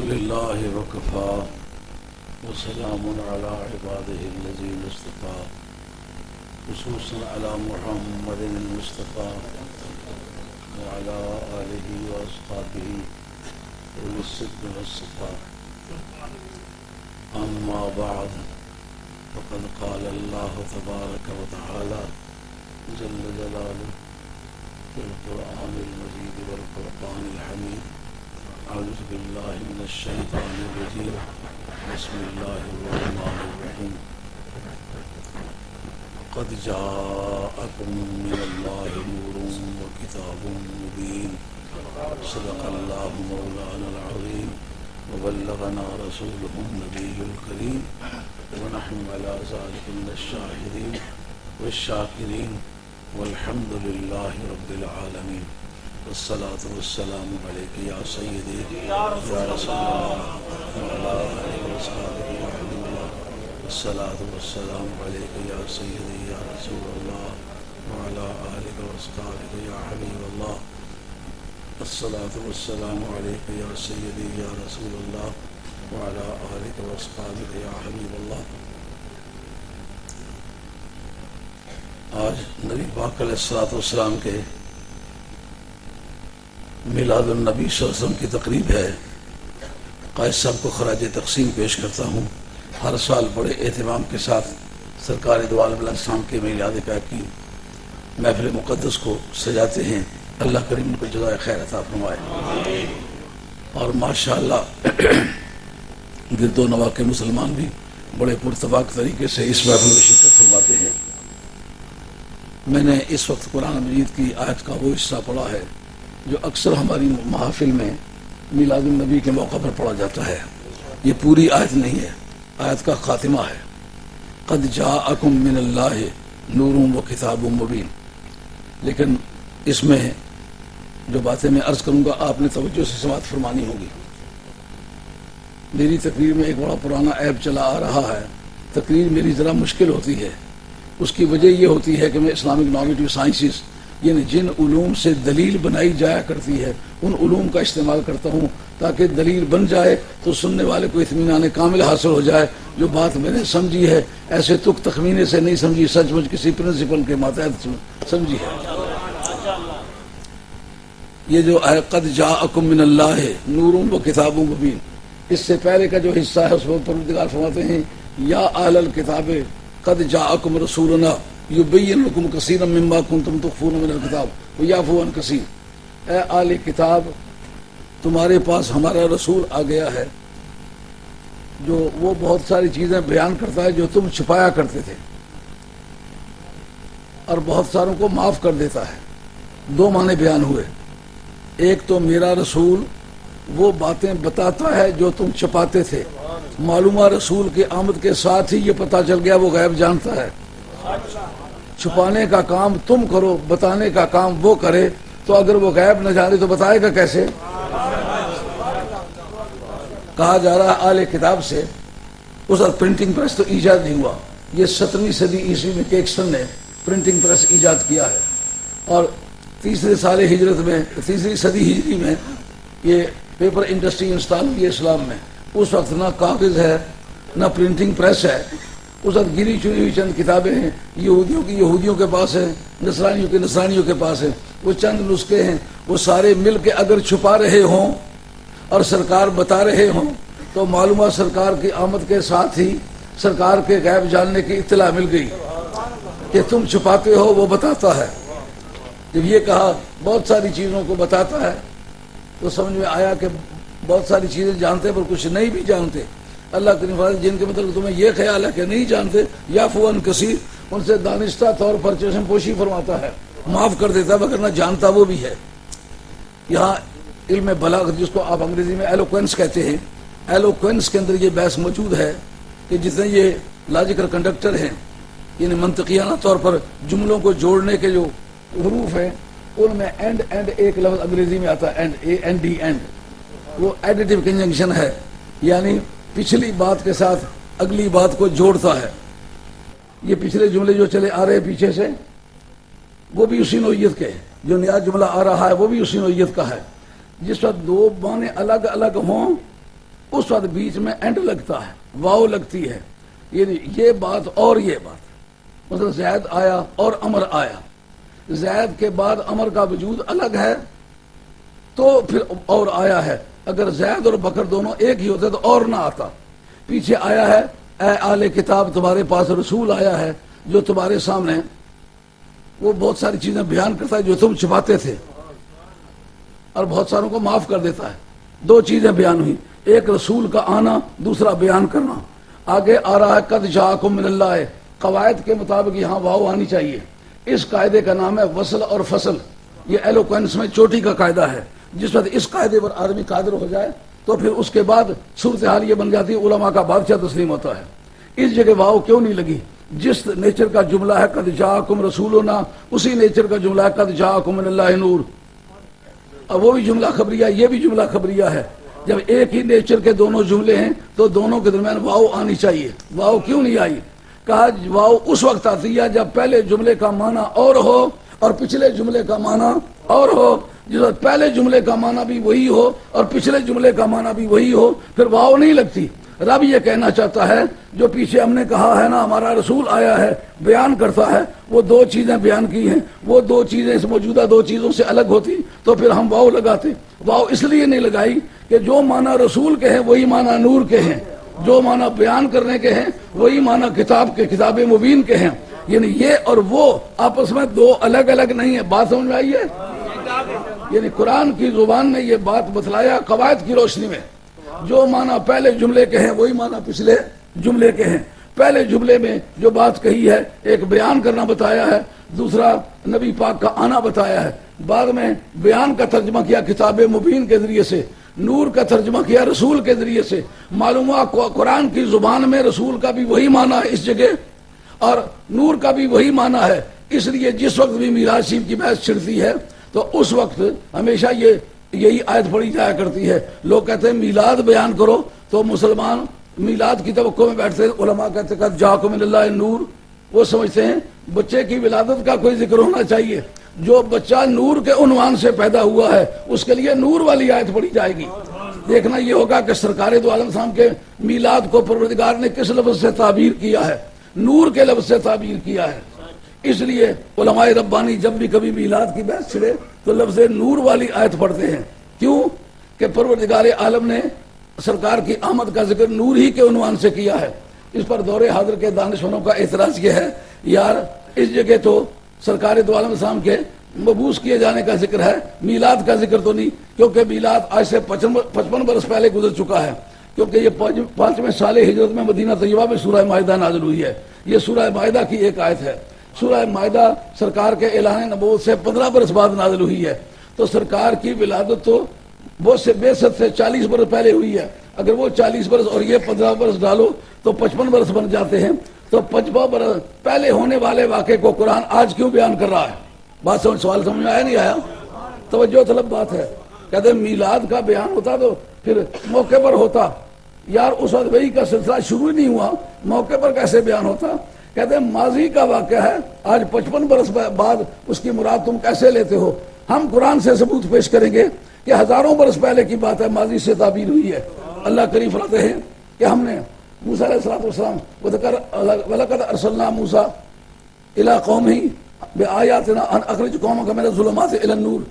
لله وكفى وسلام على عباده الذين اصطفى خصوصا على محمد المصطفى وعلى آله وأصحابه أولي الصدق والصفاء. أما بعد فقد قال الله تبارك وتعالى جل جلاله في القرآن المجيد والفرقان الحميد: أعوذ بالله من الشيطان الرجيم، بسم الله الرحمن الرحيم. قد جاءكم من الله نور وكتاب مبين، صدق الله مولانا العظيم وبلغنا رسوله النبي الكريم، ونحن على ذلك من الشاهدين والشاكرين، والحمد لله رب العالمين. والصلاة والسلام عليك يا سيدي يا رسول الله وعلى آله وصحبه يا حبيب الله. والصلاة والسلام عليك يا سيدي يا رسول الله وعلى آله وصحبه يا حبيب الله. الصلاة والسلام عليك يا سيدي يا رسول الله وعلى آله وصحبه يا حبيب الله. آج نبی پاک علیہ الصلوۃ والسلام کے میلاد النبی صلی اللہ علیہ وسلم کی تقریب ہے. قائد صاحب کو خراج تقسیم پیش کرتا ہوں. ہر سال بڑے اہتمام کے ساتھ سرکار دو عالم علیہ السلام کے میلاد پاک کی محفل مقدس کو سجاتے ہیں. اللہ کریم ان کو جزائے خیر عطا فرمائے. اور ماشاءاللہ گرد و نواح کے مسلمان بھی بڑے پرتفاق طریقے سے اس محفل میں شرکت فرماتے ہیں. میں نے اس وقت قرآن مجید کی آیت کا وہ حصہ پڑھا ہے جو اکثر ہماری محافل میں میلاد النبی کے موقع پر پڑھا جاتا ہے. یہ پوری آیت نہیں ہے، آیت کا خاتمہ ہے. قد جاءکم من اللہ نور و کتاب مبین. لیکن اس میں جو باتیں میں عرض کروں گا آپ نے توجہ سے سماعت فرمانی ہوگی. میری تقریر میں ایک بڑا پرانا عیب چلا آ رہا ہے. تقریر میری ذرا مشکل ہوتی ہے. اس کی وجہ یہ ہوتی ہے کہ میں اسلامک نارمیٹیو سائنسز یعنی جن علوم سے دلیل بنائی جایا کرتی ہے ان علوم کا استعمال کرتا ہوں تاکہ دلیل بن جائے تو سننے والے کو اطمینان کامل حاصل ہو جائے. جو بات میں نے سمجھی ہے ایسے تک تخمینے سے نہیں سمجھی، سچ مچ کسی پرنسپل کے ماتحت سمجھی ہے. یہ جو قد جاءکم من اللہ نور و کتاب مبین، اس سے پہلے کا جو حصہ ہے اس میں پروردگار فرماتے ہیں یا اہل الکتاب قد جاءکم رسولنا یبین لکم کثیرا مما کنتم تخفون من الکتاب ویعفو عن کثیر. اے اہل کتاب تمہارے پاس ہمارا رسول آ گیا ہے جو وہ بہت ساری چیزیں بیان کرتا ہے جو تم چھپایا کرتے تھے اور بہت ساروں کو معاف کر دیتا ہے. دو معنی بیان ہوئے. ایک تو میرا رسول وہ باتیں بتاتا ہے جو تم چھپاتے تھے. معلومہ رسول کے آمد کے ساتھ ہی یہ پتہ چل گیا وہ غیب جانتا ہے. چھپانے کا کام تم کرو، بتانے کا کام وہ کرے. تو اگر وہ غیب نہ جانے تو بتائے گا کیسے؟ کہا جا رہا ہے اہل کتاب سے اس وقت پرنٹنگ پریس تو ایجاد نہیں ہوا. یہ 17ویں صدی عیسوی میں کیکسٹن نے پرنٹنگ پریس ایجاد کیا ہے اور تیسری صدی ہجری میں یہ پیپر انڈسٹری انسٹال ہوئی ہے اسلام میں. اس وقت نہ کاغذ ہے نہ پرنٹنگ پریس ہے. اس وقت گری چنی ہوئی چند کتابیں ہیں، یہودیوں کے پاس ہیں، نصرانیوں کے پاس ہیں. وہ چند نسخے ہیں، وہ سارے مل کے اگر چھپا رہے ہوں اور سرکار بتا رہے ہوں تو معلومہ سرکار کی آمد کے ساتھ ہی سرکار کے غیب جاننے کی اطلاع مل گئی کہ تم چھپاتے ہو وہ بتاتا ہے. جب یہ کہا بہت ساری چیزوں کو بتاتا ہے تو سمجھ میں آیا کہ بہت ساری چیزیں جانتے پر کچھ نہیں بھی جانتے. اللہ کے نفاذ جن کے مطلب تمہیں یہ خیال ہے کہ نہیں جانتے یعفو عن کثیر، ان سے دانستہ طور پر چشم پوشی فرماتا ہے، معاف کر دیتا ہے مگر نہ جانتا وہ بھی ہے. یہاں علم بلاغت جس کو آپ انگریزی میں ایلوکوینس کہتے ہیں، ایلوکوینس کے اندر یہ بحث موجود ہے کہ جتنے یہ لاجیکل کنڈکٹر ہیں یعنی منطقیانہ طور پر جملوں کو جوڑنے کے جو حروف ہیں ان میں اینڈ ایک لفظ انگریزی میں آتا ہے اینڈ وہ ایڈیٹیو کنجنکشن ہے یعنی پچھلی بات کے ساتھ اگلی بات کو جوڑتا ہے. یہ پچھلے جملے جو چلے آ رہے ہیں پیچھے سے وہ بھی اسی نوعیت کے ہیں، جو نیا جملہ آ رہا ہے وہ بھی اسی نوعیت کا ہے. جس وقت دو معنی الگ الگ ہوں اس وقت بیچ میں اینڈ لگتا ہے، واو لگتی ہے، یعنی یہ بات اور یہ بات، مثلا زید آیا اور امر آیا، زید کے بعد امر کا وجود الگ ہے تو پھر اور آیا ہے، اگر زید اور بکر دونوں ایک ہی ہوتے تو اور نہ آتا۔ پیچھے آیا ہے اے اہل کتاب تمہارے پاس رسول آیا ہے جو تمہارے سامنے وہ بہت ساری چیزیں بیان کرتا ہے جو تم چھپاتے تھے اور بہت ساروں کو معاف کر دیتا ہے۔ دو چیزیں بیان ہوئی، ایک رسول کا آنا، دوسرا بیان کرنا۔ آگے آ رہا ہے قد جاءکم من اللہ، قواعد کے مطابق یہاں واو آنی چاہیے۔ اس قاعدے کا نام ہے وصل اور فصل، یہ ایلوکوینس میں چوٹی کا قاعدہ ہے۔ جس وقت اس قاعدے پر آدمی قادر ہو جائے تو پھر اس کے بعد صورتحال یہ بن جاتی ہے علماء کا بادشاہ تسلیم ہوتا ہے۔ اس جگہ واو کیوں نہیں لگی؟ جس نیچر کا جملہ ہے قد جاءکم رسولنا، اسی نیچر کا جملہ ہے قد جاءکم من اللہ نور، اور وہ بھی جملہ خبریہ، یہ بھی جملہ خبریہ ہے۔ جب ایک ہی نیچر کے دونوں جملے ہیں تو دونوں کے درمیان واو آنی چاہیے۔ واو کیوں نہیں آئی؟ کہا واو اس وقت آتی ہے جب پہلے جملے کا معنی اور ہو اور پچھلے جملے کا معنی اور ہو۔ جس وقت پہلے جملے کا معنی بھی وہی ہو اور پچھلے جملے کا معنی بھی وہی ہو پھر واو نہیں لگتی۔ رب یہ کہنا چاہتا ہے جو پیچھے ہم نے کہا ہے نا ہمارا رسول آیا ہے بیان کرتا ہے، وہ دو چیزیں بیان کی ہیں، وہ دو چیزیں اس موجودہ دو چیزوں سے الگ ہوتی تو پھر ہم واو لگاتے۔ واو اس لیے نہیں لگائی کہ جو معنی رسول کے ہیں وہی معنی نور کے ہیں، جو معنی بیان کرنے کے ہیں وہی معنی کتاب کے، کتاب مبین کے ہیں، یعنی یہ اور وہ آپس میں دو الگ الگ نہیں ہے۔ بات سمجھ میں آئی ہے؟ یعنی قرآن کی زبان نے یہ بات بتلایا قواعد کی روشنی میں، جو معنی پہلے جملے کے ہیں وہی معنی پچھلے جملے کے ہیں۔ پہلے جملے میں جو بات کہی ہے ایک بیان کرنا بتایا ہے، دوسرا نبی پاک کا آنا بتایا ہے، بعد میں بیان کا ترجمہ کیا کتاب مبین کے ذریعے سے، نور کا ترجمہ کیا رسول کے ذریعے سے۔ معلوم ہوا قرآن کی زبان میں رسول کا بھی وہی معنی ہے اس جگہ اور نور کا بھی وہی معنی ہے۔ اس لیے جس وقت بھی میراث شریف کی بحث چھڑتی ہے تو اس وقت ہمیشہ یہی آیت پڑھی جایا کرتی ہے۔ لوگ کہتے ہیں میلاد بیان کرو تو مسلمان میلاد کی توقع میں بیٹھتے ہیں، علماء کہتے ہیں قد جاءکم من اللہ نور، وہ سمجھتے ہیں بچے کی ولادت کا کوئی ذکر ہونا چاہیے، جو بچہ نور کے عنوان سے پیدا ہوا ہے اس کے لیے نور والی آیت پڑھی جائے گی۔ دیکھنا یہ ہوگا کہ سرکار دو عالم صاحب کے میلاد کو پروردگار نے کس لفظ سے تعبیر کیا ہے؟ نور کے لفظ سے تعبیر کیا ہے۔ اس لیے علماء ربانی جب بھی کبھی میلاد کی بحث چھڑے تو لفظ نور والی آیت پڑھتے ہیں۔ کیوں؟ کہ پروردگار عالم نے سرکار کی آمد کا ذکر نور ہی کے عنوان سے کیا ہے۔ اس پر دور حاضر کے دانشوروں کا اعتراض یہ ہے یار اس جگہ تو سرکار دو عالم صاحب کے مبعوث کیے جانے کا ذکر ہے، میلاد کا ذکر تو نہیں، کیونکہ میلاد آج سے 55 برس پہلے گزر چکا ہے، کیونکہ یہ 5ویں سال ہجرت میں مدینہ طیبہ میں سورہ مائدہ نازل ہوئی ہے۔ یہ سورہ مائدہ کی ایک آیت ہے۔ سورہ مائدہ سرکار کے اعلان نبوت سے 15 برس بعد نازل ہوئی ہے، تو سرکار کی ولادت تو وہ سے بعثت سے 40 برس پہلے ہوئی ہے۔ اگر وہ 40 برس اور یہ 15 برس ڈالو تو 55 برس بن جاتے ہیں، تو 55 برس پہلے ہونے والے واقعے کو قرآن آج کیوں بیان کر رہا ہے؟ بات سوال سمجھ میں آیا نہیں آیا؟ توجہ طلب بات ہے۔ کہتے ہیں میلاد کا بیان ہوتا تو پھر موقع پر ہوتا، یار اس وقت وحی کا سلسلہ شروع ہی نہیں ہوا، موقع پر کیسے بیان ہوتا؟ کہتے ہیں ماضی کا واقعہ ہے، آج 55 برس بعد اس کی مراد تم کیسے لیتے ہو؟ ہم قرآن سے ثبوت پیش کریں گے کہ ہزاروں برس پہلے کی بات ہے، ماضی سے تعبیر ہوئی ہے۔ اللہ کریم فرماتے ہیں کہ ہم نے موسیٰ علیہ السلام وَلَقَدْ أَرْسَلْنَا مُوسَىٰ إِلَىٰ قَوْمِهِ بِآيَاتِنَا أَنْ أَخْرِجْ قَوْمَكَ مِنَ الظُّلُمَاتِ إِلَى النُّورِ۔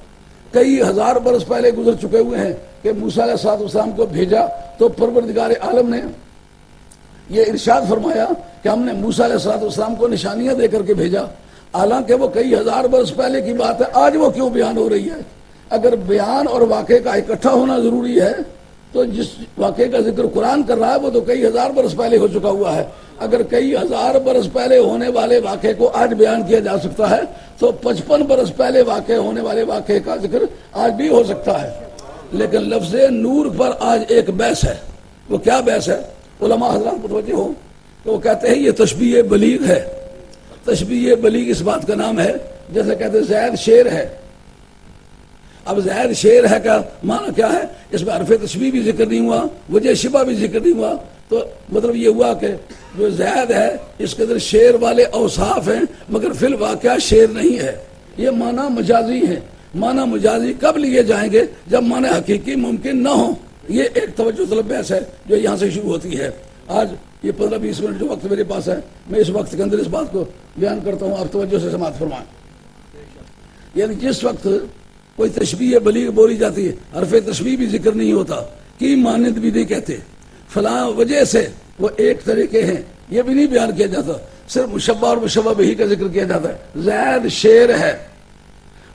کئی ہزار برس پہلے گزر چکے ہوئے ہیں کہ موسیٰ علیہ السلام کو بھیجا تو پروردگار عالم نے یہ ارشاد فرمایا کہ ہم نے موسیٰ علیہ السلام کو نشانیاں دے کر کے بھیجا، حالانکہ وہ کئی ہزار برس پہلے کی بات ہے، آج وہ کیوں بیان ہو رہی ہے؟ اگر بیان اور واقعے کا اکٹھا ہونا ضروری ہے تو جس واقعے کا ذکر قرآن کر رہا ہے وہ تو کئی ہزار برس پہلے ہو چکا ہوا ہے۔ اگر کئی ہزار برس پہلے ہونے والے واقعے کو آج بیان کیا جا سکتا ہے تو 55 برس پہلے واقع ہونے والے واقعے کا ذکر آج بھی ہو سکتا ہے۔ لیکن لفظ نور پر آج ایک بحث ہے۔ وہ کیا بحث ہے؟ علماء حضرات متوجہ ہو کہ وہ کہتے ہیں یہ تشبیہ بلیغ ہے۔ تشبیہ بلیغ اس بات کا نام ہے جیسے کہتے ہیں زید شیر ہے۔ اب زید شیر ہے کا معنی کیا ہے؟ اس میں حرف تشبیہ بھی ذکر نہیں ہوا، وجہ شبہ بھی ذکر نہیں ہوا، تو مطلب یہ ہوا کہ جو زید ہے اس کے اندر شیر والے اوصاف ہیں مگر فی الواقعہ شیر نہیں ہے۔ یہ معنی مجازی ہے۔ معنی مجازی کب لیے جائیں گے؟ جب معنی حقیقی ممکن نہ ہو۔ یہ ایک توجہ طلب بحث ہے جو یہاں سے شروع ہوتی ہے. آج یہ 15-20 منٹ جو وقت میرے پاس ہے میں اس وقت کے اندر اس بات کو بیان کرتا ہوں, آپ توجہ سے سماعت فرمائیں. یعنی جس وقت کوئی تشبیہ بلیغ بولی جاتی ہے, حرف تشبیہ بھی ذکر نہیں ہوتا, کی مانند بھی نہیں کہتے, فلاں وجہ سے وہ ایک طریقے ہیں یہ بھی نہیں بیان کیا جاتا, صرف مشبہ اور مشبہ بہی کا ذکر کیا جاتا ہے. زید شیر ہے,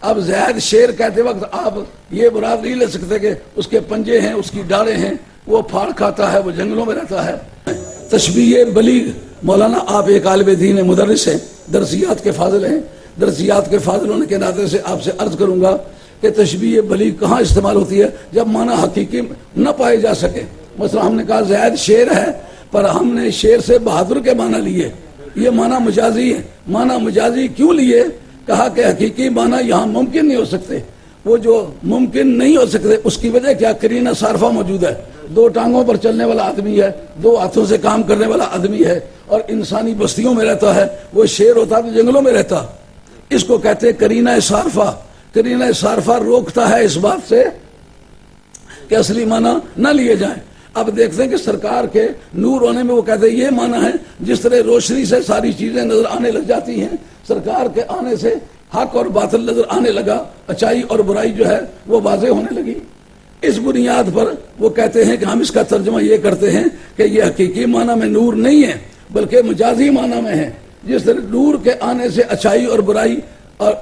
اب زید شیر کہتے وقت آپ یہ مراد نہیں لے سکتے کہ اس کے پنجے ہیں, اس کی ڈاڑیں ہیں, وہ پھاڑ کھاتا ہے, وہ جنگلوں میں رہتا ہے. تشبیہ بلیغ, مولانا آپ ایک عالم دین مدرس ہیں, درسیات کے فاضل ہیں, درسیات کے فاضل ہونے کے ناطے سے آپ سے عرض کروں گا کہ تشبیہ بلیغ کہاں استعمال ہوتی ہے جب معنی حقیقی نہ پائے جا سکے. مثلا ہم نے کہا زید شیر ہے, پر ہم نے شیر سے بہادر کے معنی لیے, یہ معنی مجازی ہے. معنی مجازی کیوں لیے؟ کہا کہ حقیقی معنی یہاں ممکن نہیں ہو سکتے. وہ جو ممکن نہیں ہو سکتے اس کی وجہ کیا؟ قرینہ صارفہ موجود ہے. 2 ٹانگوں پر چلنے والا آدمی ہے, 2 ہاتھوں سے کام کرنے والا آدمی ہے, اور انسانی بستیوں میں رہتا ہے. وہ شیر ہوتا تو جنگلوں میں رہتا. اس کو کہتے ہیں قرینہ صارفہ. قرینہ صارفہ روکتا ہے اس بات سے کہ اصلی معنی نہ لیے جائیں. اب دیکھتے ہیں کہ سرکار کے نور ہونے میں وہ کہتے ہیں یہ معنی ہے جس طرح روشنی سے ساری چیزیں نظر آنے لگ جاتی ہیں, سرکار کے آنے سے حق اور باطل نظر آنے لگا, اچائی اور برائی جو ہے وہ واضح ہونے لگی. اس بنیاد پر وہ کہتے ہیں کہ ہم اس کا ترجمہ یہ کرتے ہیں کہ یہ حقیقی معنی میں نور نہیں ہے بلکہ مجازی معنی میں ہے. جس طرح نور کے آنے سے اچائی اور برائی اور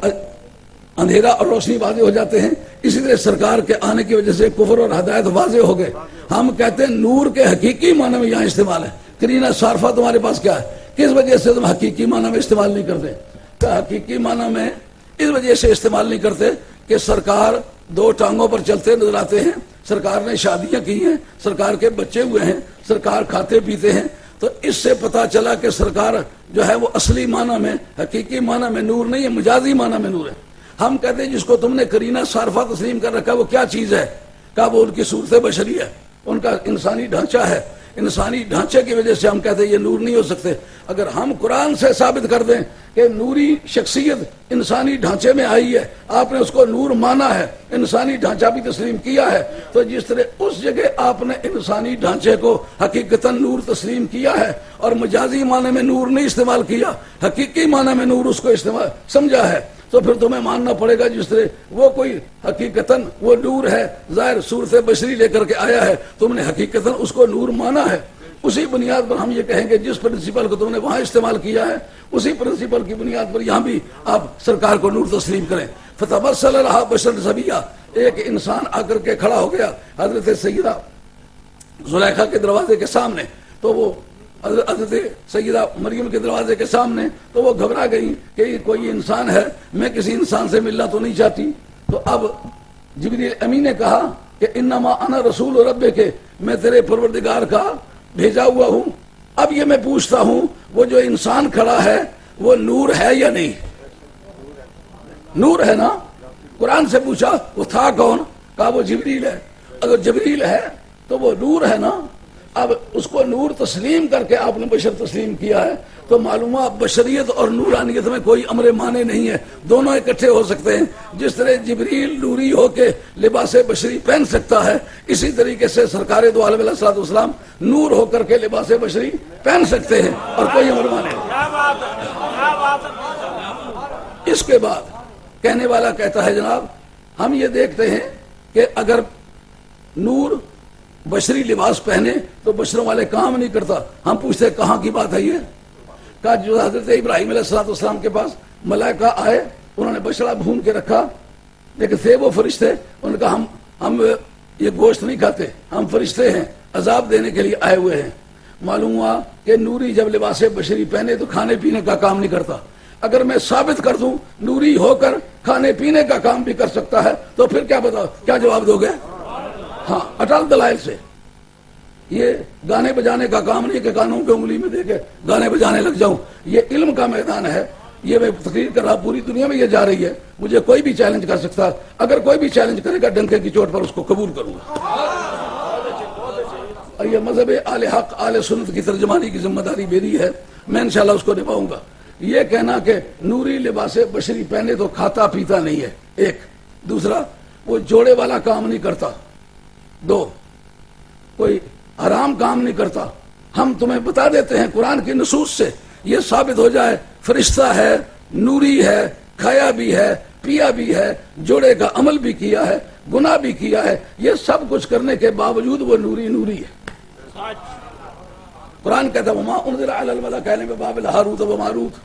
اندھیرا اور روشنی واضح ہو جاتے ہیں, اسی طرح سرکار کے آنے کی وجہ سے کفر اور ہدایت واضح ہو گئے. ہم کہتے ہیں نور کے حقیقی معنی میں یہاں استعمال ہے. قرینہ صارفہ تمہارے پاس کیا ہے؟ کس وجہ سے تم حقیقی معنی میں استعمال نہیں کرتے؟ کہ حقیقی معنی میں اس وجہ سے استعمال نہیں کرتے کہ سرکار 2 ٹانگوں پر چلتے نظر آتے ہیں, سرکار نے شادیاں کی ہیں, سرکار کے بچے ہوئے ہیں, سرکار کھاتے پیتے ہیں. تو اس سے پتا چلا کہ سرکار جو ہے وہ اصلی معنی میں حقیقی معنی میں نور نہیں ہے, مجازی معنی میں نور ہے. ہم کہتے ہیں جس کو تم نے قرینہ صارفہ تسلیم کر رکھا وہ کیا چیز ہے؟ کہا وہ ان کی صورت بشری ہے, ان کا انسانی ڈھانچہ ہے. انسانی ڈھانچے کی وجہ سے ہم کہتے ہیں یہ نور نہیں ہو سکتے. اگر ہم قرآن سے ثابت کر دیں کہ نوری شخصیت انسانی ڈھانچے میں آئی ہے, آپ نے اس کو نور مانا ہے, انسانی ڈھانچہ بھی تسلیم کیا ہے, تو جس طرح اس جگہ آپ نے انسانی ڈھانچے کو حقیقتاً نور تسلیم کیا ہے اور مجازی معنی میں نور نہیں استعمال کیا, حقیقی معنی میں نور اس کو استعمال سمجھا ہے, تو پھر تمہیں ماننا پڑے گا جس طرح وہ کوئی حقیقتاً وہ نور ہے, ظاہر صورت بشری لے کر کے آیا ہے, تم نے حقیقتاً اس کو نور مانا ہے. اسی بنیاد پر ہم یہ کہیں گے جس پرنسپل کو تم نے وہاں استعمال کیا ہے اسی پرنسپل کی بنیاد پر یہاں بھی آپ سرکار کو نور تسلیم کریں. فتبسل لها بشر سبیہ, ایک انسان آ کر کے کھڑا ہو گیا حضرت سیدہ زلیخا کے دروازے کے سامنے, تو وہ حضرت سیدہ مریم کے دروازے کے سامنے, تو وہ گھبرا گئی کہ یہ کوئی انسان ہے, میں کسی انسان سے ملنا تو نہیں چاہتی. تو اب جبریل امین نے کہا کہ انما انا رسول ربک, میں تیرے پروردگار کا بھیجا ہوا ہوں. اب یہ میں پوچھتا ہوں وہ جو انسان کھڑا ہے وہ نور ہے یا نہیں؟ نور ہے نا. قرآن سے پوچھا وہ تھا کون؟ کہا وہ جبریل ہے. اگر جبریل ہے تو وہ نور ہے نا. اب اس کو نور تسلیم کر کے آپ نے بشر تسلیم کیا ہے, تو معلومہ بشریت اور نورانیت میں کوئی امر مانے نہیں ہے, دونوں اکٹھے ہو سکتے ہیں. جس طرح جبریل نوری ہو کے لباس بشری پہن سکتا ہے, اسی طریقے سے سرکار دو عالم علیہ الصلوۃ والسلام نور ہو کر کے لباس بشری پہن سکتے ہیں اور کوئی امر مانے نہیں. اس کے بعد کہنے والا کہتا ہے جناب ہم یہ دیکھتے ہیں کہ اگر نور بشری لباس پہنے تو بشروں والے کام نہیں کرتا. ہم پوچھتے ہیں کہاں کی بات ہے یہ؟ کہا جو حضرت ابراہیم علیہ الصلوۃ والسلام کے پاس ملائکہ آئے, انہوں نے بشرا بھون کے رکھا, لیکن تھے وہ فرشتے, انہوں نے کہا ہم یہ گوشت نہیں کھاتے, ہم فرشتے ہیں, عذاب دینے کے لیے آئے ہوئے ہیں. معلوم ہوا کہ نوری جب لباس بشری پہنے تو کھانے پینے کا کام نہیں کرتا. اگر میں ثابت کر دوں نوری ہو کر کھانے پینے کا کام بھی کر سکتا ہے تو پھر کیا بتاؤ, کیا جواب دو گے؟ ہاں, اٹل دلائل سے. یہ گانے بجانے کا کام نہیں کہ کانوں کے انگلی میں دے کے گانے بجانے لگ جاؤں. یہ علم کا میدان ہے. یہ میں تقریر کر رہا, پوری دنیا میں یہ جا رہی ہے, مجھے کوئی بھی چیلنج کر سکتا. اگر کوئی بھی چیلنج کرے گا ڈنکے کی چوٹ پر اس کو قبول کروں گا. اور یہ مذہب آل حق آل سنت کی ترجمانی کی ذمہ داری میری ہے, میں انشاءاللہ اس کو نبھاؤں گا. یہ کہنا کہ نوری لباس بشری پہنے تو کھاتا پیتا نہیں ہے, ایک. دوسرا وہ جوڑے والا کام نہیں کرتا. 2 کوئی حرام کام نہیں کرتا. ہم تمہیں بتا دیتے ہیں قرآن کی نصوص سے یہ ثابت ہو جائے فرشتہ ہے, نوری ہے, کھایا بھی ہے, پیا بھی ہے, جوڑے کا عمل بھی کیا ہے, گناہ بھی کیا ہے, یہ سب کچھ کرنے کے باوجود وہ نوری ہے. قرآن کہتا ہے وما انزل علی الملکین ببابل ہاروت و ماروت.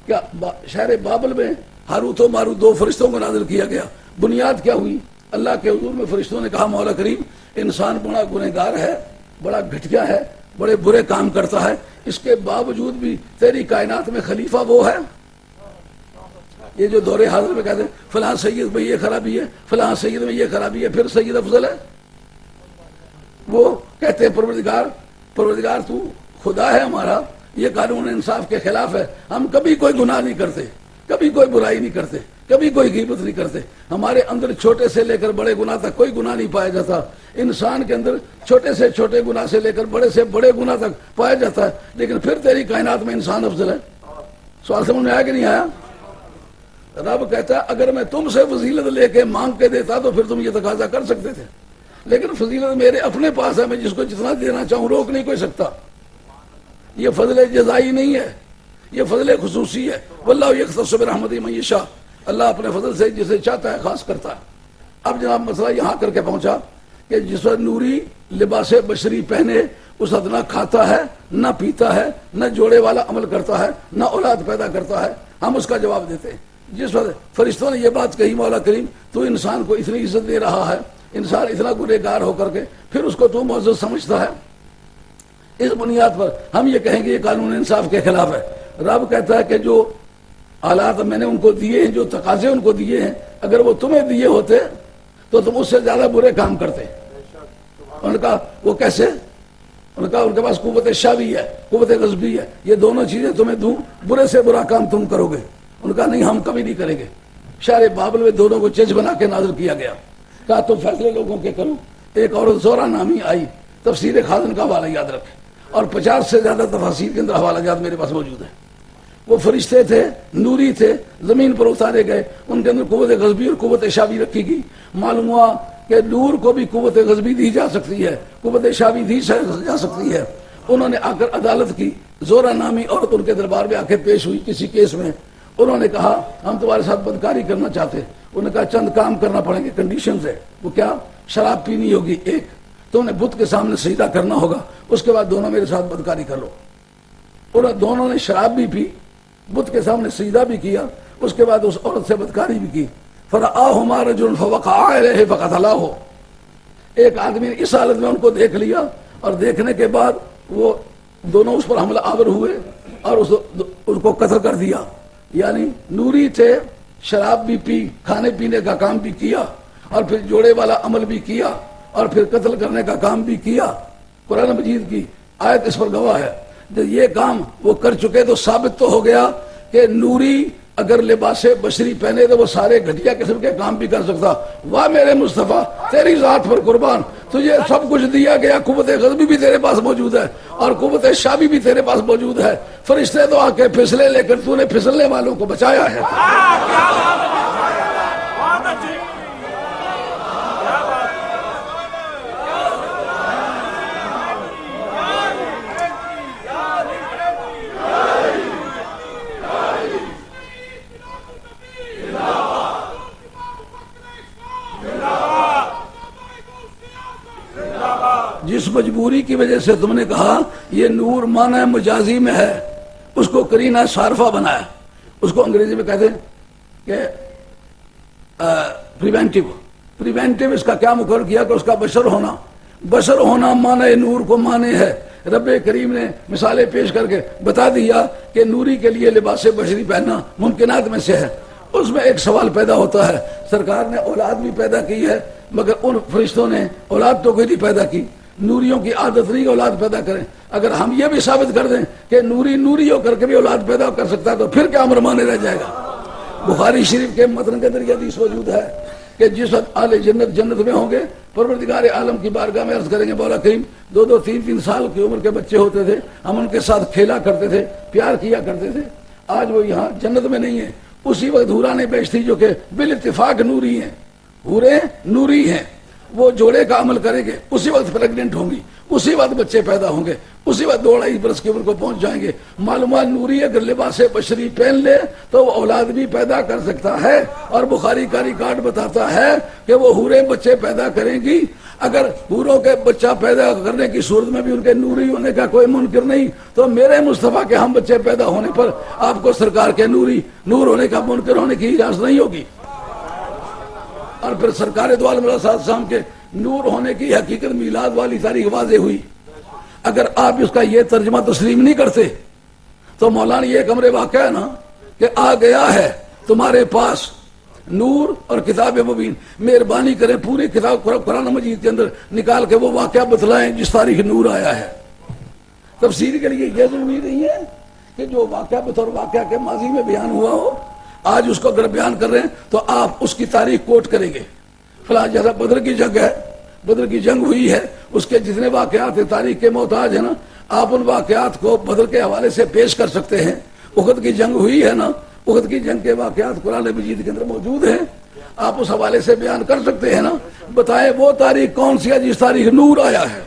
کیا شہر بابل میں ہاروت و ماروت دو فرشتوں کو نازل کیا گیا. بنیاد کیا ہوئی؟ اللہ کے حضور میں فرشتوں نے کہا مولا کریم انسان بڑا گنہگار ہے, بڑا گھٹیا ہے, بڑے برے کام کرتا ہے, اس کے باوجود بھی تیری کائنات میں خلیفہ وہ ہے. یہ جو دور حاضر میں کہتے ہیں فلاں سید میں یہ خرابی ہے, فلاں سید میں یہ خرابی ہے, پھر سید افضل ہے. وہ کہتے ہیں پروردگار تو خدا ہے ہمارا, یہ قانون انصاف کے خلاف ہے. ہم کبھی کوئی گناہ نہیں کرتے, کبھی کوئی برائی نہیں کرتے, کبھی کوئی غیبت نہیں کرتے. ہمارے اندر چھوٹے سے لے کر بڑے گناہ تک کوئی گناہ نہیں پایا جاتا. انسان کے اندر چھوٹے سے چھوٹے گناہ سے لے کر بڑے سے بڑے گناہ تک پایا جاتا ہے, لیکن پھر تیری کائنات میں انسان افضل ہے. سوال سمجھ میں آیا کہ نہیں آیا؟ رب کہتا ہے اگر میں تم سے فضیلت لے کے مانگ کے دیتا تو پھر تم یہ تقاضا کر سکتے تھے, لیکن فضیلت میرے اپنے پاس ہے, میں جس کو جتنا دینا چاہوں روک نہیں کوئی سکتا. یہ فضل جزائی نہیں ہے, یہ فضل خصوصی ہے. واللہ یختص برحمتہ من یشاء, اللہ اپنے فضل سے جسے چاہتا ہے خاص کرتا ہے. اب جناب مسئلہ یہاں کر کے پہنچا کہ جس وقت نوری لباس بشری پہنے اس وقت نہ کھاتا ہے, نہ پیتا ہے, نہ جوڑے والا عمل کرتا ہے, نہ اولاد پیدا کرتا ہے. ہم اس کا جواب دیتے ہیں. جس وقت فرشتوں نے یہ بات کہی مولا کریم تو انسان کو اتنی عزت دے رہا ہے, انسان اتنا گنہگار ہو کر کے پھر اس کو تو معزز سمجھتا ہے, اس بنیاد پر ہم یہ کہیں گے یہ قانون انصاف کے خلاف ہے. رب کہتا ہے کہ جو آلات میں نے ان کو دیے ہیں, جو تقاضے ان کو دیے ہیں, اگر وہ تمہیں دیے ہوتے تو تم اس سے زیادہ برے کام کرتے. ان کا وہ کیسے؟ ان کا ان کے پاس قوت شاوی ہے, قوت غضبی ہے, یہ دونوں چیزیں تمہیں دوں برے سے برا کام تم کرو گے. ان کا نہیں ہم کبھی نہیں کریں گے. شہر بابل میں دونوں کو جج بنا کے نازل کیا گیا. کہا تم فیصلے لوگوں کے کرو. ایک عورت زورا نامی آئی, تفسیر خازن کا حوالہ یاد رکھے, اور 50 سے زیادہ تفاسیر کے اندر حوالہ جات میرے پاس موجود ہیں. وہ فرشتے تھے, نوری تھے, زمین پر اتارے گئے, ان کے اندر قوت غضبی اور قوت شاوی رکھی گئی. معلوم ہوا کہ نور کو بھی قوت غضبی دی جا سکتی ہے, قوت شاوی دی جا سکتی ہے. انہوں نے آ کر عدالت کی, زورا نامی عورت ان کے دربار میں آ کے پیش ہوئی کسی کیس میں. انہوں نے کہا ہم تمہارے ساتھ بدکاری کرنا چاہتے ہیں. انہوں نے کہا چند کام کرنا پڑیں گے, کنڈیشنز ہے. وہ کیا؟ شراب پینی ہوگی ایک, تم نے بت کے سامنے سجدہ کرنا ہوگا, اس کے بعد دونوں میرے ساتھ بدکاری کر لو. انہوں دونوں نے شراب بھی پی, بت کے سامنے سجدہ بھی کیا, اس کے بعد اس عورت سے بدکاری بھی کی. فرآہما رجل فوقع علیہ فقتلہ, ایک آدمی نے اس حالت میں ان کو دیکھ لیا, اور دیکھنے کے بعد وہ دونوں اس پر حملہ آور ہوئے اور اس کو قتل کر دیا. یعنی نوری تھے, شراب بھی پی, کھانے پینے کا کام بھی کیا, اور پھر جوڑے والا عمل بھی کیا, اور پھر قتل کرنے کا کام بھی کیا. قرآن مجید کی آیت اس پر گواہ ہے. جب یہ کام وہ کر چکے تو ثابت تو ہو گیا کہ نوری اگر لباس بشری پہنے تو وہ سارے گھٹیا قسم کے کام بھی کر سکتا. واہ میرے مصطفیٰ, تیری ذات پر قربان, تجھے سب کچھ دیا گیا, قوت غضبی بھی تیرے پاس موجود ہے اور قوت شابی بھی تیرے پاس موجود ہے. فرشتے تو آ کے پھسلے, لے کر تو نے پھسلنے والوں کو بچایا ہے. جس مجبوری کی وجہ سے تم نے کہا یہ نور معنی مجازی میں ہے, اس کو کرینہ صارفہ بنایا. اس کو انگریزی میں کہتے ہیں کہ پریونٹیو. اس کا کیا مقرر کیا کہ اس کا بشر ہونا معنی نور کو معنی ہے. رب کریم نے مثالیں پیش کر کے بتا دیا کہ نوری کے لیے لباس بشری پہننا ممکنات میں سے ہے. اس میں ایک سوال پیدا ہوتا ہے, سرکار نے اولاد بھی پیدا کی ہے, مگر ان فرشتوں نے اولاد تو کوئی نہیں پیدا کی. نوریوں کی عادت نہیں اولاد پیدا کریں. اگر ہم یہ بھی ثابت کر دیں کہ نوری ہو کر کے بھی اولاد پیدا کر سکتا ہے تو پھر کیا امر مانے رہ جائے گا. بخاری شریف کے متن کے اندر یہ حدیث موجود ہے کہ جس وقت اہل جنت میں ہوں گے, پروردگار عالم کی بارگاہ میں عرض کریں گے مولا کریم 2-3 سال کی عمر کے بچے ہوتے تھے, ہم ان کے ساتھ کھیلا کرتے تھے, پیار کیا کرتے تھے, آج وہ یہاں جنت میں نہیں ہے. اسی وقت حورانے بیچ تھی جو کہ بال اتفاق نوری ہیں, حوریں نوری ہیں, وہ جوڑے کا عمل کریں گے اسی وقت پریگننٹ ہوں گی، اسی وقت بچے پیدا ہوں گے، اسی وقت 2-2.5 برس کی عمر کو پہنچ جائیں گے۔ معلومات نوری اگر لباس بشری پہن لے تو وہ اولاد بھی پیدا کر سکتا ہے، اور بخاری کا ریکارڈ بتاتا ہے کہ وہ حوریں بچے پیدا کریں گی۔ اگر حوروں کے بچہ پیدا کرنے کی صورت میں بھی ان کے نوری ہونے کا کوئی منکر نہیں، تو میرے مصطفیٰ کے ہم بچے پیدا ہونے پر آپ کو سرکار کے نور ہونے کا منکر ہونے کی اجازت نہیں ہوگی۔ اور پھر سرکار دو عالم علیہ السلام کے نور ہونے کی حقیقت میلاد والی تاریخ واضح ہوئی۔ اگر آپ اس کا یہ ترجمہ تسلیم نہیں کرتے تو مولانا یہ ایک امر واقع ہے نا کہ آ گیا ہے تمہارے پاس نور اور کتاب مبین، مہربانی کریں پوری کتاب قرآن مجید کے اندر نکال کے وہ واقعہ بتلائیں جس تاریخ نور آیا ہے۔ تفسیر کے لیے یہ ضروری نہیں ہے کہ جو واقعہ بطور واقعہ کے ماضی میں بیان ہوا ہو آج اس کو اگر بیان کر رہے ہیں تو آپ اس کی تاریخ کوٹ کریں گے۔ فلاں جیسا بدر کی جنگ ہے، بدر کی جنگ ہوئی ہے، اس کے جتنے واقعات ہیں تاریخ کے محتاج ہیں نا، آپ ان واقعات کو بدر کے حوالے سے پیش کر سکتے ہیں۔ احد کی جنگ ہوئی ہے نا، احد کی جنگ کے واقعات قرآن مجید کے اندر موجود ہیں، آپ اس حوالے سے بیان کر سکتے ہیں نا۔ بتائیں وہ تاریخ کون سی ہے جس تاریخ نور آیا ہے؟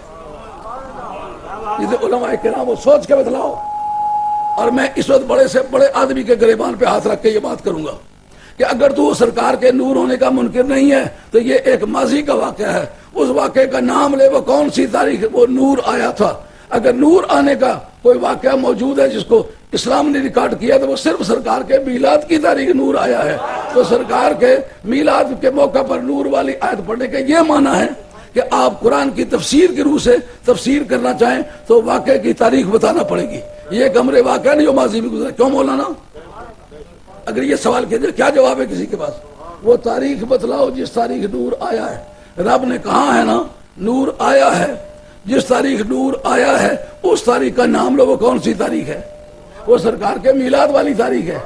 جسے علماء کرام وہ سوچ کے بتلاؤ۔ اور میں اس وقت بڑے سے بڑے آدمی کے گریبان پہ ہاتھ رکھ کے یہ بات کروں گا کہ اگر تو سرکار کے نور ہونے کا منکر نہیں ہے تو یہ ایک ماضی کا واقعہ ہے، اس واقعے کا نام لے وہ کون سی تاریخ وہ نور آیا تھا۔ اگر نور آنے کا کوئی واقعہ موجود ہے جس کو اسلام نے ریکارڈ کیا تو وہ صرف سرکار کے میلاد کی تاریخ نور آیا ہے۔ تو سرکار کے میلاد کے موقع پر نور والی آیت پڑھنے کا یہ معنی ہے کہ آپ قرآن کی تفسیر کی روح سے تفسیر کرنا چاہیں تو واقعے کی تاریخ بتانا پڑے گی۔ یہ ایک امر واقعہ نہیں جو ماضی میں گزرا۔ کیوں مولانا؟ اگر یہ سوال کیا جائے کیا جواب ہے کسی کے پاس؟ وہ تاریخ بتلاؤ جس تاریخ نور آیا ہے۔ رب نے کہا ہے نا نور آیا ہے، جس تاریخ نور آیا ہے اس تاریخ کا نام لو، وہ کون سی تاریخ ہے؟ وہ سرکار کے میلاد والی تاریخ ہے۔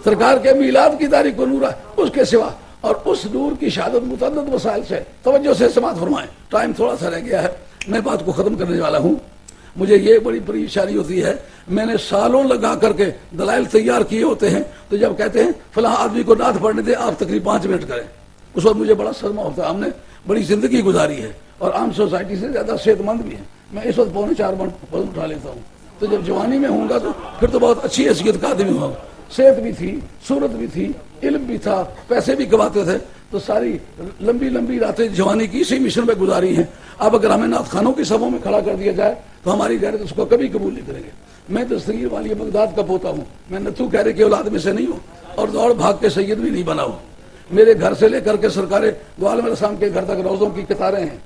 سرکار کے میلاد کی تاریخ کو نور ہے، اس کے سوا اور اس نور کی شہادت متعدد وسائل سے۔ توجہ سے سماعت فرمائیں، ٹائم تھوڑا سا رہ گیا ہے، میں بات کو ختم کرنے والا ہوں۔ مجھے یہ بڑی پریشانی ہوتی ہے، میں نے سالوں لگا کر کے دلائل تیار کیے ہوتے ہیں، تو جب کہتے ہیں فلاں آدمی کو نعت پڑھنے دیں آپ تقریباً 5 منٹ کریں، اس وقت مجھے بڑا صدمہ ہوتا ہے۔ ہم نے بڑی زندگی گزاری ہے اور عام سوسائٹی سے زیادہ صحت مند بھی ہے۔ میں اس وقت 3.25 منٹ اٹھا لیتا ہوں، تو جب جوانی میں ہوں گا تو پھر تو بہت اچھی حیثیت کا آدمی ہوں، صحت بھی تھی، صورت بھی تھی، علم بھی تھا، پیسے بھی کماتے تھے، تو ساری لمبی لمبی راتیں جوانی کی اسی مشن میں گزاری ہیں۔ اب اگر ہمیں نعت خانوں کی صفوں میں کھڑا کر دیا جائے تو ہماری غیرت اس کو کبھی قبول نہیں کریں گے۔ میں دستگیر والی بغداد کا پوتا ہوں، میں نتھو کہرے کی اولاد میں سے نہیں ہوں اور دوڑ بھاگ کے سید بھی نہیں بنا ہوں۔ میرے گھر سے لے کر کے سرکار دو عالم السلام کے گھر تک روزوں کی قطاریں ہیں۔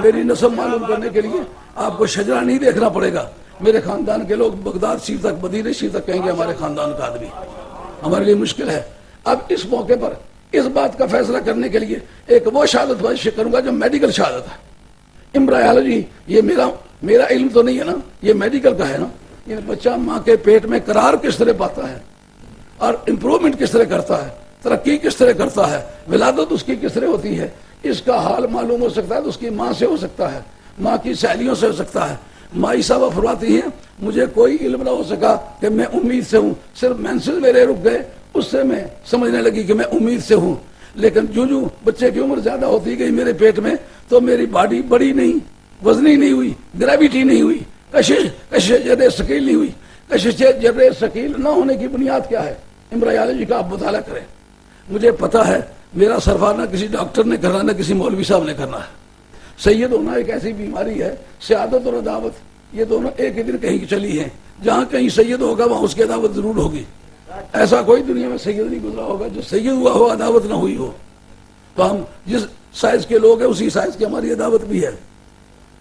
میری نسب معلوم کرنے کے لیے آپ کو شجرہ نہیں دیکھنا پڑے گا، میرے خاندان کے لوگ بغداد شریف تک، مدینہ شریف تک کہیں گے ہمارے خاندان کا آدمی۔ ہمارے لیے مشکل ہے۔ اب اس موقع پر اس بات کا فیصلہ کرنے کے لیے ایک وہ شہادت پیش کروں گا جو میڈیکل شہادت ہے۔ امبرایالوجی، یہ میرا علم تو نہیں ہے نا، یہ میڈیکل کا ہے نا۔ یہ بچہ ماں کے پیٹ میں قرار کس طرح پاتا ہے اور امپروومنٹ کس طرح کرتا ہے، ترقی کس طرح کرتا ہے، ولادت اس کی کس طرح ہوتی ہے، اس کا حال معلوم ہو سکتا ہے تو اس کی ماں سے ہو سکتا ہے، ماں کی سہیلیوں سے ہو سکتا ہے۔ مائی صاحبہ فرماتی ہیں مجھے کوئی علم نہ ہو سکا کہ میں امید سے ہوں، صرف مینسز میرے رک گئے، اس سے میں سمجھنے لگی کہ میں امید سے ہوں۔ لیکن جو بچے کی عمر زیادہ ہوتی گئی میرے پیٹ میں تو میری باڈی بڑی نہیں، وزنی نہیں ہوئی، گریویٹی نہیں ہوئی، کشش جرے ثقیل نہیں ہوئی۔ کشش جرے ثقیل نہ ہونے کی بنیاد کیا ہے؟ امبرایالوجی کا آپ مطالعہ کریں۔ مجھے پتا ہے میرا سرفار نہ کسی ڈاکٹر نے کرنا نہ کسی مولوی صاحب نے کرنا ہے۔ سید ہونا ایک ایسی بیماری ہے، سیادت اور عداوت یہ دونوں ایک ہی دن کہیں چلی ہیں۔ جہاں کہیں سید ہوگا وہاں اس کی عداوت ضرور ہوگی۔ ایسا کوئی دنیا میں سید نہیں گزرا ہوگا جو سید ہوا ہو عداوت نہ ہوئی ہو۔ تو ہم جس سائز کے لوگ ہیں اسی سائز کی ہماری عداوت بھی ہے۔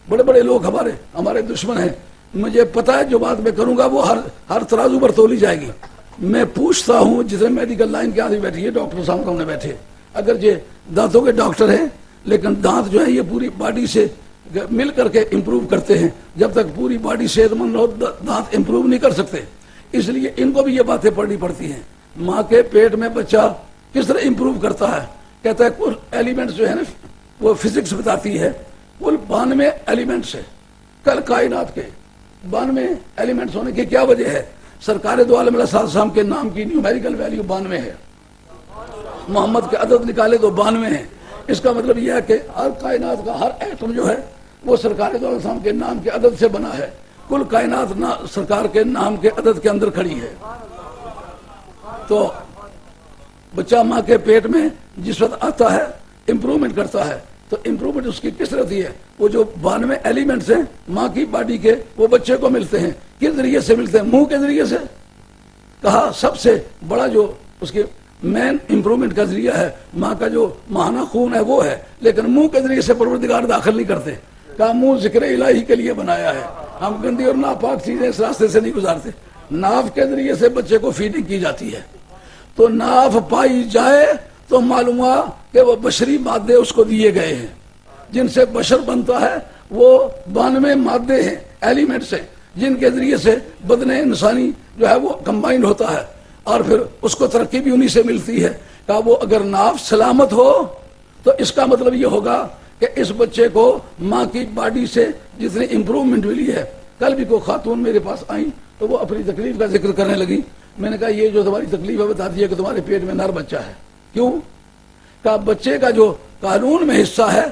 بڑے بڑے لوگ ہمارے دشمن ہیں۔ مجھے پتا ہے جو بات میں کروں گا وہ ہر ترازو پر تولی جائے گی۔ میں پوچھتا ہوں جتنے میڈیکل لائن کے آدمی بیٹھے، یہ ڈاکٹر صاحب سامنے بیٹھے، اگر یہ دانتوں کے ڈاکٹر ہیں لیکن دانت جو ہے یہ پوری باڈی سے مل کر کے امپروو کرتے ہیں، جب تک پوری باڈی صحت مند ہو دانت امپروو نہیں کر سکتے۔ اس لیے ان کو بھی یہ باتیں پڑھنی پڑتی ہیں۔ ماں کے پیٹ میں بچہ کس طرح امپروو کرتا ہے، کہتا ہے کچھ ایلیمنٹس جو ہے نا وہ فزکس بتاتی ہے، کل 92 ایلیمنٹس ہے۔ کل کائنات کے 92 ایلیمنٹس ہونے کی کیا وجہ ہے؟ سرکار دو عالم علیہ السلام کے نام کی نیومیریکل ویلیو 92 ہے۔ محمد کے عدد نکالے تو 92 ہیں۔ اس کا مطلب یہ ہے کہ ہر کائنات کا ہر ایٹم جو ہے وہ سرکار دو عالم السلام کے نام کے عدد سے بنا ہے. کل کائنات سرکار کے نام کے عدد کے اندر کھڑی ہے. تو بچہ ماں کے پیٹ میں جس وقت آتا ہے امپروومنٹ کرتا ہے تو امپروومنٹ اس کی کس رہتی ہے؟ وہ جو 92 ایلیمنٹس ہیں ماں کی باڈی کے وہ بچے کو ملتے ہیں. کس ذریعے سے ملتے ہیں؟ منہ کے ذریعے سے. کہا سب سے بڑا جو اس کے مین امپروومنٹ کا ذریعہ ہے ماں کا جو ماہانہ خون ہے وہ ہے, لیکن منہ کے ذریعے سے پروردگار داخل نہیں کرتے. کہا منہ ذکر الہی کے لیے بنایا ہے, ہم گندی اور ناپاک چیزیں اس راستے سے نہیں گزارتے. ناف کے ذریعے سے بچے کو فیڈنگ کی جاتی ہے. تو ناف پائی جائے تو معلوم ہوا کہ وہ بشری مادے اس کو دیے گئے ہیں. جن سے بشر بنتا ہے وہ 92 مادے ہیں, ایلیمنٹس ہیں, جن کے ذریعے سے بدن انسانی جو ہے وہ کمبائنڈ ہوتا ہے اور پھر اس کو ترقی بھی انہی سے ملتی ہے. کہ وہ اگر ناف سلامت ہو تو اس کا مطلب یہ ہوگا کہ اس بچے کو ماں کی باڈی سے جتنی امپروومنٹ ملی ہے. کل بھی کوئی خاتون میرے پاس آئی تو وہ اپنی تکلیف کا ذکر کرنے لگی. میں نے کہا یہ جو تمہاری تکلیف ہے بتا دیے کہ تمہارے پیٹ میں نر بچہ ہے. کیوں؟ کہا بچے کا جو قانون میں حصہ ہے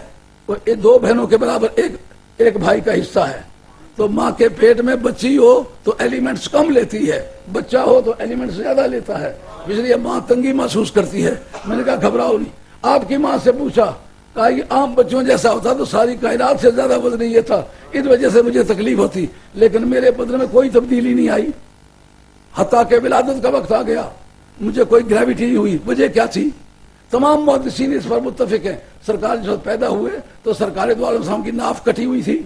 وہ 2 بہنوں کے برابر ایک بھائی کا حصہ ہے. تو ماں کے پیٹ میں بچی ہو تو ایلیمنٹس کم لیتی ہے, بچہ ہو تو ایلیمنٹس زیادہ لیتا ہے, اس لیے ماں تنگی محسوس کرتی ہے. میں نے کہا گھبراؤ نہیں. آپ کی ماں سے پوچھا, کہا یہ عام بچوں جیسا ہوتا تو ساری کائنات سے زیادہ وزن یہ تھا, اس وجہ سے مجھے تکلیف ہوتی, لیکن میرے بدن میں کوئی تبدیلی نہیں آئی. حتیٰ کہ ولادت کا وقت آ گیا مجھے کوئی گریویٹی نہیں ہوئی. وجہ کیا تھی؟ تمام محدثین اس پر متفق ہیں. سرکار جو پیدا ہوئے تو سرکار دو عالم السلام کی ناف کٹی ہوئی تھی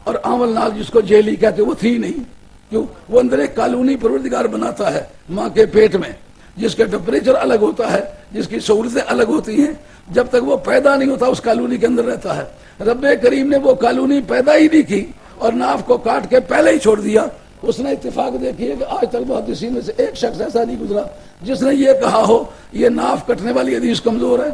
اور آمل نال جس کو جیلی کہتے وہ تھی نہیں. کیوں؟ وہ اندر ایک کالونی پروردگار بناتا ہے ماں کے پیٹ میں, جس کا ٹمپریچر الگ ہوتا ہے, جس کی سہولتیں الگ ہوتی ہیں. جب تک وہ پیدا نہیں ہوتا اس کالونی کے اندر رہتا ہے. رب کریم نے وہ کالونی پیدا ہی نہیں کی اور ناف کو کاٹ کے پہلے ہی چھوڑ دیا. اس نے اتفاق دیکھی ہے کہ آج تک محدثین میں سے ایک شخص ایسا نہیں گزرا جس نے یہ کہا ہو یہ ناف کٹنے والی حدیث کمزور ہے.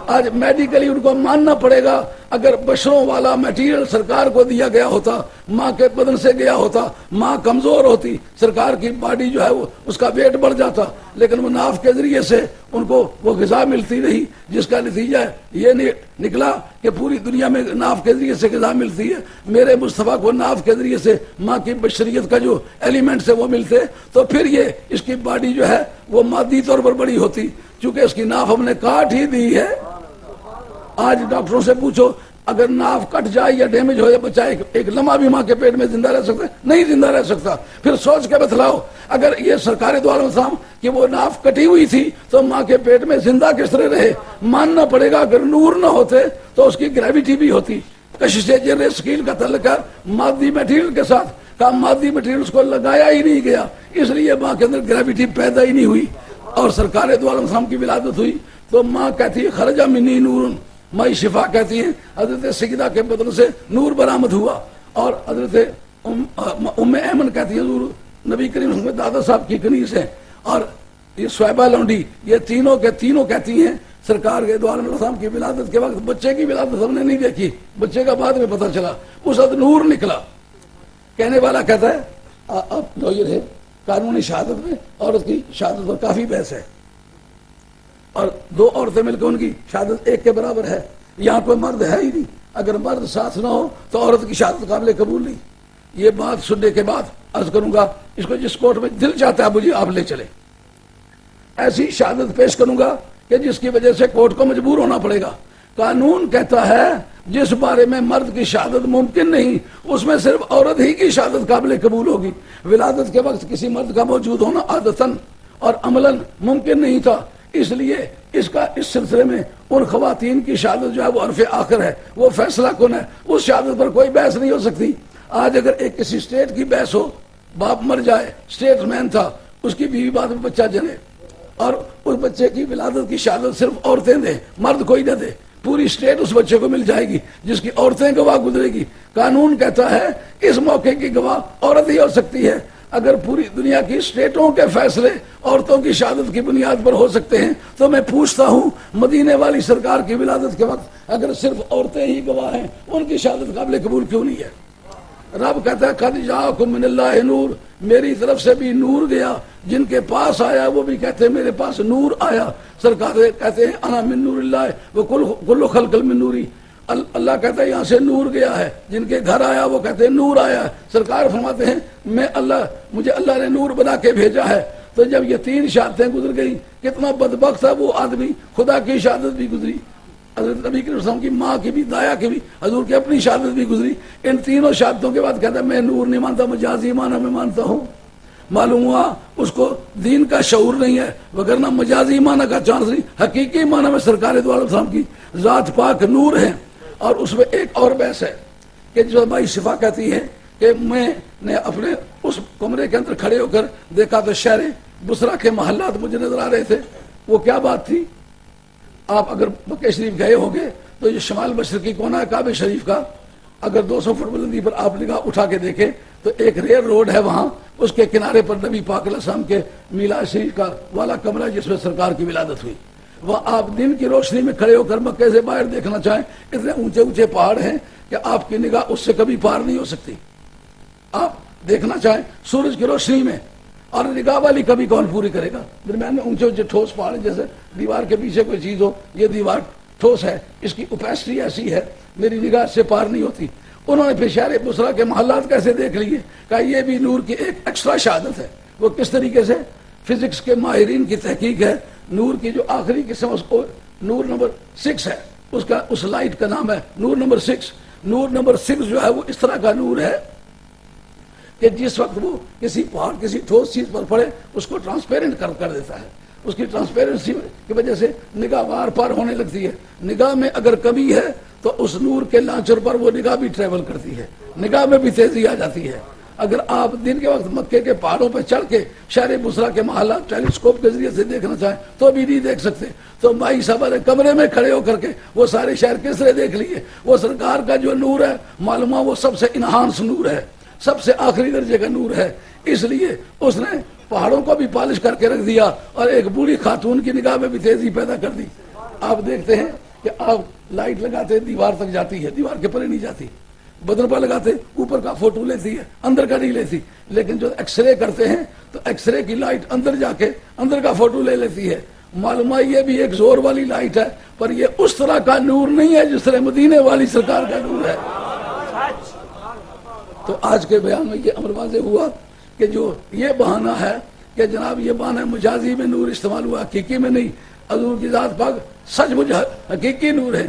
آج میڈیکلی ان کو ماننا پڑے گا. اگر بشروں والا میٹیریل سرکار کو دیا گیا ہوتا, ماں کے بدن سے گیا ہوتا, ماں کمزور ہوتی, سرکار کی باڈی جو ہے وہ اس کا ویٹ بڑھ جاتا, لیکن وہ ناف کے ذریعے سے ان کو وہ غذا ملتی رہی, جس کا نتیجہ یہ نکلا کہ پوری دنیا میں ناف کے ذریعے سے غذا ملتی ہے. میرے مصطفیٰ کو ناف کے ذریعے سے ماں کی بشریت کا جو ایلیمنٹس ہے وہ ملتے, تو پھر یہ اس کی باڈی جو ہے وہ مادی طور پر بڑی ہوتی. چونکہ اس کی ناف ہم نے کاٹ ہی دی ہے. آج ڈاکٹروں سے پوچھو اگر ناف کٹ جائے یا ڈیمیج ہو جائے بچہ ایک لمحہ بھی ماں کے پیٹ میں زندہ رہ سکتا ہے؟ نہیں زندہ رہ سکتا. پھر سوچ کے بتلاؤ اگر یہ سرکار دو عالم السلام کہ وہ ناف کٹی ہوئی تھی تو ماں کے پیٹ میں زندہ کس طرح رہے؟ ماننا پڑے گا اگر نور نہ ہوتے تو اس کی گریویٹی بھی ہوتی. کشش جر سکیل کا تعلق ہے مادی میٹیریل کے ساتھ. کا مادی میٹیریل اس کو لگایا ہی نہیں گیا, اس لیے ماں کے اندر گریویٹی پیدا ہی نہیں ہوئی. اور سرکار دو عالم السلام کی ولادت ہوئی تو ماں کہتی ہے خرجہ منی نور, ماں شفا کہتی ہیں حضرت سیدہ کے بدن سے نور برآمد ہوا. اور حضرت ام ایمن کہتی ہیں حضور نبی کریم صلی اللہ علیہ وسلم دادا صاحب کی کنیز ہیں. اور یہ صہیبہ لونڈی, یہ تینوں کے تینوں کہتی ہیں سرکار کے دو عالم السلام کی ولادت کے وقت بچے کی ولادت ہم نے نہیں دیکھی, بچے کا بعد میں پتہ چلا, اس وقت نور نکلا. کہنے والا کہتا ہے اب جو یہ ہے قانونی شہادت میں عورت کی شہادت پر کافی بحث ہے, اور 2 عورتیں مل کے ان کی شہادت ایک کے برابر ہے. یہاں کوئی مرد ہے ہی نہیں, اگر مرد ساتھ نہ ہو تو عورت کی شہادت قابل قبول نہیں. یہ بات سننے کے بعد عرض کروں گا اس کو جس کورٹ میں دل چاہتا ہے مجھے آپ لے چلے, ایسی شہادت پیش کروں گا کہ جس کی وجہ سے کورٹ کو مجبور ہونا پڑے گا. قانون کہتا ہے جس بارے میں مرد کی شہادت ممکن نہیں اس میں صرف عورت ہی کی شہادت قابل قبول ہوگی. ولادت کے وقت کسی مرد کا موجود ہونا عادتاً اور عملاً ممکن نہیں تھا, اس لیے اس سلسلے میں ان خواتین کی شہادت جو ہے وہ عرف آخر ہے, وہ فیصلہ کن ہے, اس شہادت پر کوئی بحث نہیں ہو سکتی. آج اگر ایک کسی اسٹیٹ کی بحث ہو, باپ مر جائے, اسٹیٹ مین تھا, اس کی بیوی بعد میں بچہ جنے اور اس بچے کی ولادت کی شہادت صرف عورتیں دیں, مرد کوئی نہ دے, پوری اسٹیٹ اس بچے کو مل جائے گی جس کی عورتیں گواہ گزرے گی. قانون کہتا ہے اس موقع کی گواہ عورت ہی ہو سکتی ہے. اگر پوری دنیا کی اسٹیٹوں کے فیصلے عورتوں کی شہادت کی بنیاد پر ہو سکتے ہیں تو میں پوچھتا ہوں مدینے والی سرکار کی ولادت کے وقت اگر صرف عورتیں ہی گواہ ہیں ان کی شہادت قابل قبول کیوں نہیں ہے؟ رب کہتا ہے قد جاءکم من اللہ نور، میری طرف سے بھی نور گیا، جن کے پاس آیا وہ بھی کہتے ہیں میرے پاس نور آیا۔ سرکار کہتے ہیں انا من نور اللہ وکل خلق من نوری، اللہ کہتا ہے یہاں سے نور گیا ہے، جن کے گھر آیا وہ کہتے ہیں نور آیا ہے۔ سرکار فرماتے ہیں مجھے اللہ نے نور بنا کے بھیجا ہے۔ تو جب یہ تین شہادتیں گزر گئی، کتنا بدبخت تھا وہ آدمی، خدا کی شہادت بھی گزری، حضرت نبی کریم صلی اللہ علیہ وسلم کی ماں کی بھی، دایا کی بھی، حضور کی اپنی شہادت بھی گزری۔ ان تینوں شہادتوں کے بعد کہتا ہے میں نور نہیں مانتا، مجازی معنی میں مانتا ہوں۔ معلوم ہوا اس کو دین کا شعور نہیں ہے، وگرنہ مجازی معنی کا چانس نہیں، حقیقی معنی میں سرکار دو عالم السلام کی ذات پاک نور ہے۔ اور اس میں ایک اور بحث ہے کہ جو بھائی شفا کہتی ہے کہ میں نے اپنے اس کمرے کے اندر کھڑے ہو کر دیکھا تو شہر بصرہ کے محلات مجھے نظر آ رہے تھے۔ وہ کیا بات تھی؟ آپ اگر مکہ شریف گئے ہوں گے تو یہ شمال مشرقی کونا ہے کعبہ شریف کا، اگر 200 فٹ بلندی پر آپ نگاہ اٹھا کے دیکھیں تو ایک ریل روڈ ہے وہاں، اس کے کنارے پر نبی پاک علیہ السلام کے میلاد شریف کا والا کمرہ جس میں سرکار کی ولادت ہوئی۔ وہاں آپ دن کی روشنی میں کھڑے ہو کر مکے سے باہر دیکھنا چاہیں، اتنے اونچے اونچے پہاڑ ہیں کہ آپ کی نگاہ اس سے کبھی پار نہیں ہو سکتی۔ آپ دیکھنا چاہیں سورج کی روشنی میں، اور نگاہ والی کبھی کون پوری کرے گا؟ درمیان میں اونچے اونچے ٹھوس پہاڑ، جیسے دیوار کے پیچھے کوئی چیز ہو، یہ دیوار ٹھوس ہے، اس کی اوپیسٹی ایسی ہے میری نگاہ سے پار نہیں ہوتی۔ انہوں نے پھر شہر بصرہ کے محلات کیسے دیکھ لیے؟ کہا یہ بھی نور کی ایک ایکسٹرا شہادت ہے۔ وہ کس طریقے سے؟ فزکس کے ماہرین کی تحقیق ہے، نور کی جو آخری قسم اس کو نور نمبر 6 ہے، اس لائٹ کا نام ہے نور نمبر 6۔ نور نمبر 6 جو ہے وہ اس طرح کا نور ہے کہ جس وقت وہ کسی پہاڑ کسی ٹھوس چیز پر پڑے اس کو ٹرانسپیرنٹ کر دیتا ہے، اس کی ٹرانسپیرنسی کی وجہ سے نگاہ بار پار ہونے لگتی ہے۔ نگاہ میں اگر کمی ہے تو اس نور کے لانچر پر وہ نگاہ بھی ٹریول کرتی ہے، نگاہ میں بھی تیزی آ جاتی ہے۔ اگر آپ دن کے وقت مکے کے پہاڑوں پہ چڑھ کے شہر بصرہ کے محلات ٹیلیسکوپ کے ذریعے سے دیکھنا چاہیں تو بھی نہیں دیکھ سکتے۔ تو بھائی صاحب نے کمرے میں کھڑے ہو کر کے وہ سارے شہر کس طرح دیکھ لیے؟ وہ سرکار کا جو نور ہے معلوم وہ سب سے انہانس نور ہے، سب سے آخری درجے کا نور ہے، اس لیے اس نے پہاڑوں کو بھی پالش کر کے رکھ دیا اور ایک بوڑھی خاتون کی نگاہ میں بھی تیزی پیدا کر دی۔ آپ دیکھتے ہیں کہ آپ لائٹ لگاتے دیوار تک جاتی ہے، دیوار کے پرے نہیں جاتی، بدن پر لگاتے اوپر کا فوٹو لیتی ہے، اندر کا نہیں لیتی، لیکن جو ایکس رے کرتے ہیں تو ایکس رے کی لائٹ اندر جا کے اندر کا فوٹو لے لیتی ہے۔ معلوم یہ بھی ایک زور والی لائٹ ہے، پر یہ اس طرح کا نور نہیں ہے جس طرح مدینے والی سرکار کا نور ہے۔ تو آج کے بیان میں یہ امر واضح ہوا کہ جو یہ بہانہ ہے کہ جناب یہ بہانہ مجازی میں نور استعمال ہوا، حقیقی میں نہیں۔ حضور کی ذات پاک سچ مجھ حقیقی نور ہے۔